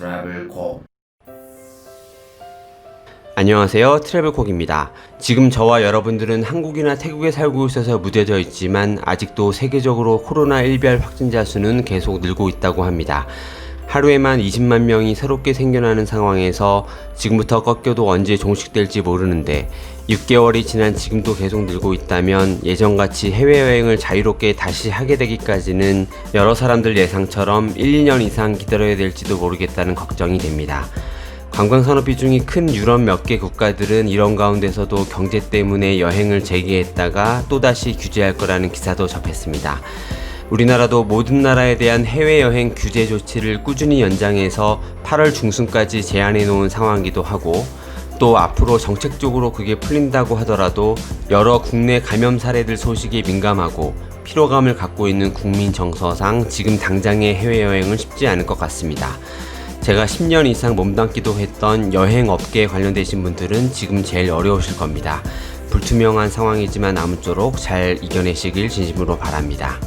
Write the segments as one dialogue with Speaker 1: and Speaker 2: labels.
Speaker 1: 트래블콕.
Speaker 2: 안녕하세요, 트래블콕입니다. 지금 저와 여러분들은 한국이나 태국에 살고 있어서 무뎌져 있지만 아직도 세계적으로 코로나 일별 확진자 수는 계속 늘고 있다고 합니다. 하루에만 20만 명이 새롭게 생겨나는 상황에서 지금부터 꺾여도 언제 종식될지 모르는데 6개월이 지난 지금도 계속 늘고 있다면 예전같이 해외여행을 자유롭게 다시 하게 되기까지는 여러 사람들 예상처럼 1, 2년 이상 기다려야 될지도 모르겠다는 걱정이 됩니다. 관광산업 비중이 큰 유럽 몇 개 국가들은 이런 가운데서도 경제 때문에 여행을 재개했다가 또다시 규제할 거라는 기사도 접했습니다. 우리나라도 모든 나라에 대한 해외여행 규제 조치를 꾸준히 연장해서 8월 중순까지 제한해 놓은 상황이기도 하고, 또 앞으로 정책적으로 그게 풀린다고 하더라도 여러 국내 감염 사례들 소식에 민감하고 피로감을 갖고 있는 국민 정서상 지금 당장의 해외여행은 쉽지 않을 것 같습니다. 제가 10년 이상 몸담기도 했던 여행업계에 관련되신 분들은 지금 제일 어려우실 겁니다. 불투명한 상황이지만 아무쪼록 잘 이겨내시길 진심으로 바랍니다.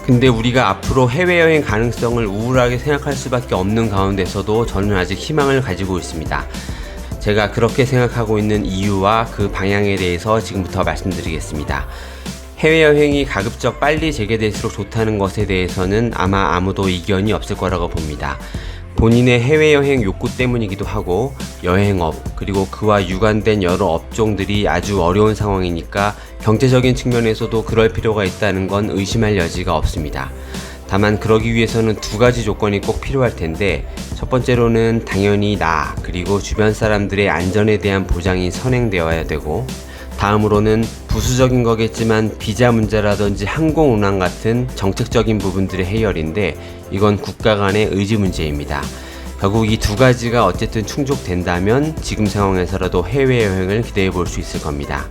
Speaker 2: 근데 우리가 앞으로 해외여행 가능성을 우울하게 생각할 수밖에 없는 가운데서도 저는 아직 희망을 가지고 있습니다. 제가 그렇게 생각하고 있는 이유와 그 방향에 대해서 지금부터 말씀드리겠습니다. 해외여행이 가급적 빨리 재개될수록 좋다는 것에 대해서는 아마 아무도 이견이 없을 거라고 봅니다. 본인의 해외여행 욕구 때문이기도 하고 여행업 그리고 그와 유관된 여러 업종들이 아주 어려운 상황이니까 경제적인 측면에서도 그럴 필요가 있다는 건 의심할 여지가 없습니다. 다만 그러기 위해서는 두 가지 조건이 꼭 필요할 텐데, 첫 번째로는 당연히 나 그리고 주변 사람들의 안전에 대한 보장이 선행되어야 되고, 다음으로는 부수적인 거겠지만 비자 문제라든지 항공 운항 같은 정책적인 부분들의 해결인데, 이건 국가 간의 의지 문제입니다. 결국 이 두 가지가 어쨌든 충족된다면 지금 상황에서라도 해외여행을 기대해 볼 수 있을 겁니다.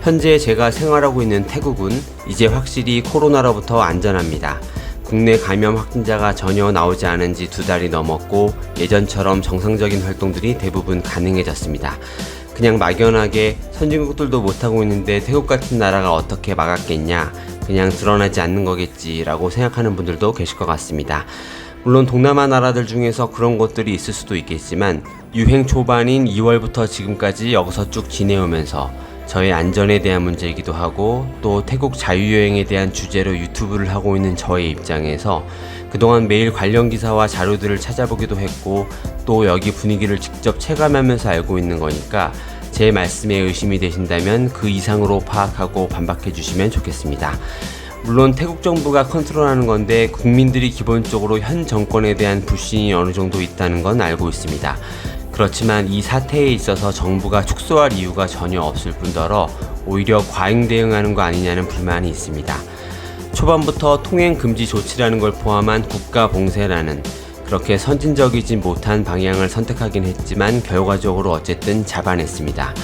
Speaker 2: 현재 제가 생활하고 있는 태국은 이제 확실히 코로나로부터 안전합니다. 국내 감염 확진자가 전혀 나오지 않은 지 2달이 넘었고 예전처럼 정상적인 활동들이 대부분 가능해졌습니다. 그냥 막연하게 선진국들도 못하고 있는데 태국 같은 나라가 어떻게 막았겠냐, 그냥 드러나지 않는 거겠지 라고 생각하는 분들도 계실 것 같습니다. 물론 동남아 나라들 중에서 그런 곳들이 있을 수도 있겠지만 유행 초반인 2월부터 지금까지 여기서 쭉 지내오면서 저의 안전에 대한 문제이기도 하고 또 태국 자유여행에 대한 주제로 유튜브를 하고 있는 저의 입장에서 그동안 매일 관련 기사와 자료들을 찾아보기도 했고 또 여기 분위기를 직접 체감하면서 알고 있는 거니까 제 말씀에 의심이 되신다면 그 이상으로 파악하고 반박해 주시면 좋겠습니다. 물론 태국 정부가 컨트롤하는 건데 국민들이 기본적으로 현 정권에 대한 불신이 어느 정도 있다는 건 알고 있습니다. 그렇지만 이 사태에 있어서 정부가 축소할 이유가 전혀 없을 뿐더러 오히려 과잉 대응하는 거 아니냐는 불만이 있습니다. 초반부터 통행 금지 조치라는 걸 포함한 국가 봉쇄라는 그렇게 선진적이지 못한 방향을 선택하긴 했지만 결과적으로 어쨌든 잡아냈습니다.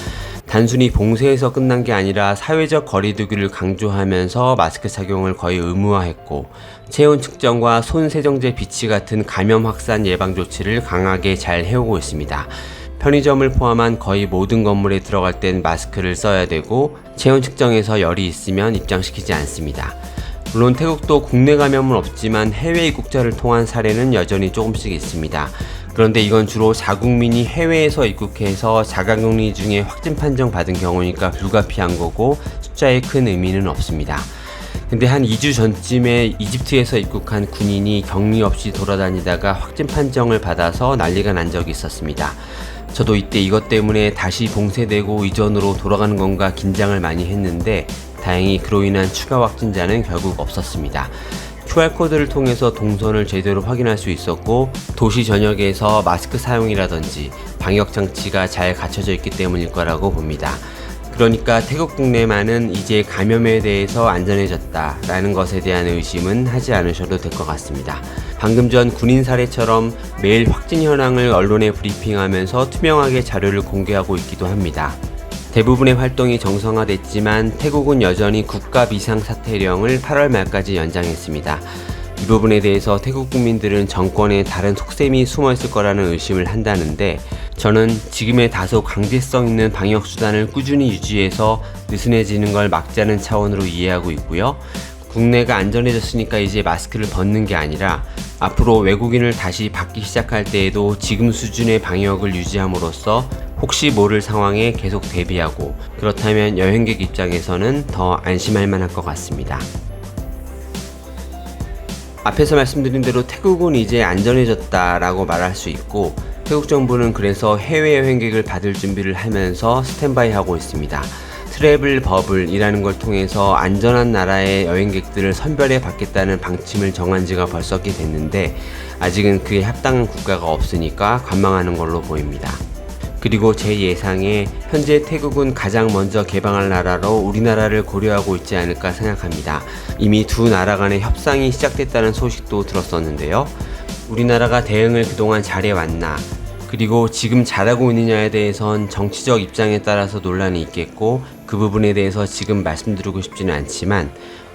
Speaker 2: 단순히 봉쇄에서 끝난 게 아니라 사회적 거리두기를 강조하면서 마스크 착용을 거의 의무화했고 체온 측정과 손 세정제 비치 같은 감염 확산 예방 조치를 강하게 잘 해오고 있습니다. 편의점을 포함한 거의 모든 건물에 들어갈 땐 마스크를 써야 되고 체온 측정에서 열이 있으면 입장시키지 않습니다. 물론 태국도 국내 감염은 없지만 해외 입국자를 통한 사례는 여전히 조금씩 있습니다. 그런데 이건 주로 자국민이 해외에서 입국해서 자가격리 중에 확진 판정 받은 경우니까 불가피한 거고 숫자에 큰 의미는 없습니다. 근데 한 2주 전쯤에 이집트에서 입국한 군인이 격리 없이 돌아다니다가 확진 판정을 받아서 난리가 난 적이 있었습니다. 저도 이때 이것 때문에 다시 봉쇄되고 이전으로 돌아가는 건가 긴장을 많이 했는데 다행히 그로 인한 추가 확진자는 결국 없었습니다. QR코드를 통해서 동선을 제대로 확인할 수 있었고 도시 전역에서 마스크 사용이라든지 방역장치가 잘 갖춰져 있기 때문일 거라고 봅니다. 그러니까 태국 국내만은 이제 감염에 대해서 안전해졌다라는 것에 대한 의심은 하지 않으셔도 될 것 같습니다. 방금 전 군인 사례처럼 매일 확진 현황을 언론에 브리핑하면서 투명하게 자료를 공개하고 있기도 합니다. 대부분의 활동이 정상화됐지만 태국은 여전히 국가 비상사태령을 8월 말까지 연장했습니다. 이 부분에 대해서 태국 국민들은 정권에 다른 속셈이 숨어있을 거라는 의심을 한다는데 저는 지금의 다소 강제성 있는 방역수단을 꾸준히 유지해서 느슨해지는 걸 막자는 차원으로 이해하고 있고요. 국내가 안전해졌으니까 이제 마스크를 벗는 게 아니라 앞으로 외국인을 다시 받기 시작할 때에도 지금 수준의 방역을 유지함으로써 혹시 모를 상황에 계속 대비하고, 그렇다면 여행객 입장에서는 더 안심할 만할 것 같습니다. 앞에서 말씀드린 대로 태국은 이제 안전해졌다라고 말할 수 있고, 태국 정부는 그래서 해외 여행객을 받을 준비를 하면서 스탠바이 하고 있습니다. 트래블 버블이라는 걸 통해서 안전한 나라의 여행객들을 선별해 받겠다는 방침을 정한 지가 벌써 꽤 됐는데, 아직은 그에 합당한 국가가 없으니까 관망하는 걸로 보입니다. 그리고 제 예상에 현재 태국은 가장 먼저 개방할 나라로 우리나라를 고려하고 있지 않을까 생각합니다. 이미 두 나라 간의 협상이 시작됐다는 소식도 들었었는데요. 우리나라가 대응을 그동안 잘해왔나, 그리고 지금 잘하고 있느냐에 대해선 정치적 입장에 따라서 논란이 있겠고, 그 부분에 대해서 지금 말씀드리고 싶지는 않지만,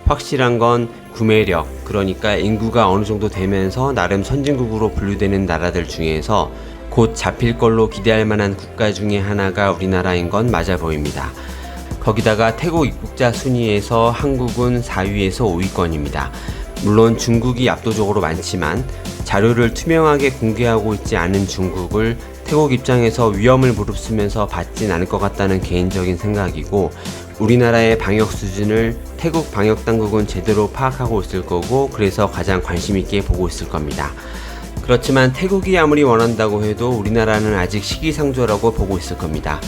Speaker 2: 확실한 건 구매력, 그러니까 인구가 어느 정도 되면서 나름 선진국으로 분류되는 나라들 중에서 곧 잡힐 걸로 기대할 만한 국가 중에 하나가 우리나라인 건 맞아 보입니다. 거기다가 태국 입국자 순위에서 한국은 4위에서 5위권입니다. 물론 중국이 압도적으로 많지만 자료를 투명하게 공개하고 있지 않은 중국을 태국 입장에서 위험을 무릅쓰면서 받진 않을 것 같다는 개인적인 생각이고, 우리나라의 방역 수준을 태국 방역 당국은 제대로 파악하고 있을 거고, 그래서 가장 관심 있게 보고 있을 겁니다. 그렇지만 태국이 아무리 원한다고 해도 우리나라는 아직 시기상조라고 보고 있을 겁니다.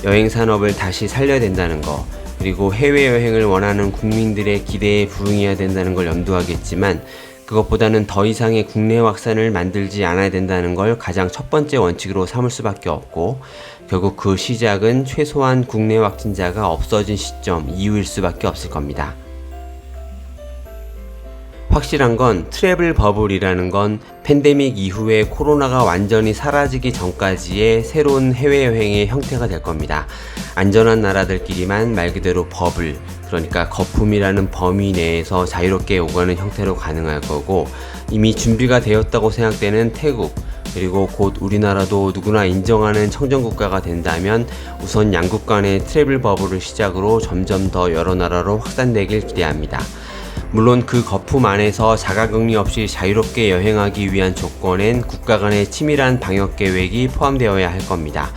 Speaker 2: 여행 산업을 다시 살려야 된다는 거, 그리고 해외여행을 원하는 국민들의 기대에 부응해야 된다는 걸 염두하겠지만, 그것보다는 더 이상의 국내 확산을 만들지 않아야 된다는 걸 가장 첫 번째 원칙으로 삼을 수밖에 없고, 결국 그 시작은 최소한 국내 확진자가 없어진 시점 이후일 수밖에 없을 겁니다. 확실한 건 트래블 버블이라는 건 팬데믹 이후에 코로나가 완전히 사라지기 전까지의 새로운 해외여행의 형태가 될 겁니다. 안전한 나라들끼리만 말 그대로 버블, 그러니까 거품이라는 범위 내에서 자유롭게 오가는 형태로 가능할 거고, 이미 준비가 되었다고 생각되는 태국, 그리고 곧 우리나라도 누구나 인정하는 청정국가가 된다면 우선 양국 간의 트래블 버블을 시작으로 점점 더 여러 나라로 확산되길 기대합니다. 물론 그 거품 안에서 자가격리 없이 자유롭게 여행하기 위한 조건엔 국가 간의 치밀한 방역 계획이 포함되어야 할 겁니다.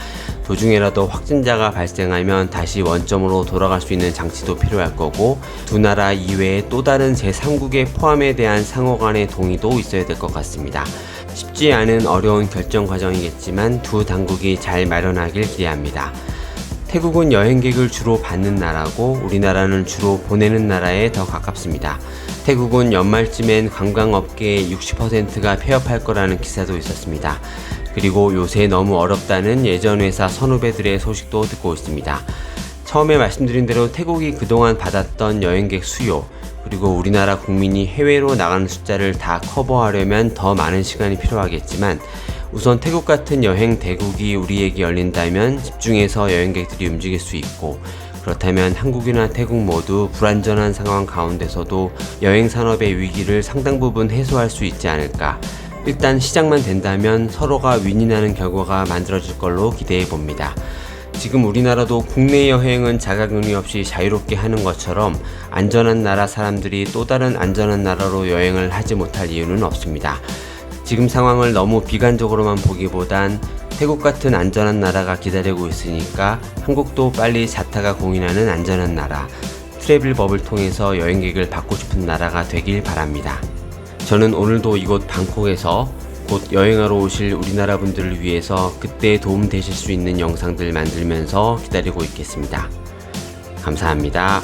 Speaker 2: 도중에라도 확진자가 발생하면 다시 원점으로 돌아갈 수 있는 장치도 필요할 거고, 두 나라 이외에 또 다른 제3국의 포함에 대한 상호 간의 동의도 있어야 될 것 같습니다. 쉽지 않은 어려운 결정 과정이겠지만 두 당국이 잘 마련하길 기대합니다. 태국은 여행객을 주로 받는 나라고 우리나라는 주로 보내는 나라에 더 가깝습니다. 태국은 연말쯤엔 관광업계의 60%가 폐업할 거라는 기사도 있었습니다. 그리고 요새 너무 어렵다는 예전 회사 선후배들의 소식도 듣고 있습니다. 처음에 말씀드린 대로 태국이 그동안 받았던 여행객 수요, 그리고 우리나라 국민이 해외로 나가는 숫자를 다 커버하려면 더 많은 시간이 필요하겠지만, 우선 태국 같은 여행 대국이 우리에게 열린다면 집중해서 여행객들이 움직일 수 있고, 그렇다면 한국이나 태국 모두 불안전한 상황 가운데서도 여행 산업의 위기를 상당 부분 해소할 수 있지 않을까. 일단 시작만 된다면 서로가 윈윈하는 결과가 만들어질 걸로 기대해 봅니다. 지금 우리나라도 국내 여행은 자가격리 없이 자유롭게 하는 것처럼 안전한 나라 사람들이 또 다른 안전한 나라로 여행을 하지 못할 이유는 없습니다. 지금 상황을 너무 비관적으로만 보기보단 태국 같은 안전한 나라가 기다리고 있으니까 한국도 빨리 자타가 공인하는 안전한 나라, 트래블 버블 통해서 여행객을 받고 싶은 나라가 되길 바랍니다. 저는 오늘도 이곳 방콕에서 곧 여행하러 오실 우리나라 분들을 위해서 그때 도움 되실 수 있는 영상들 만들면서 기다리고 있겠습니다. 감사합니다.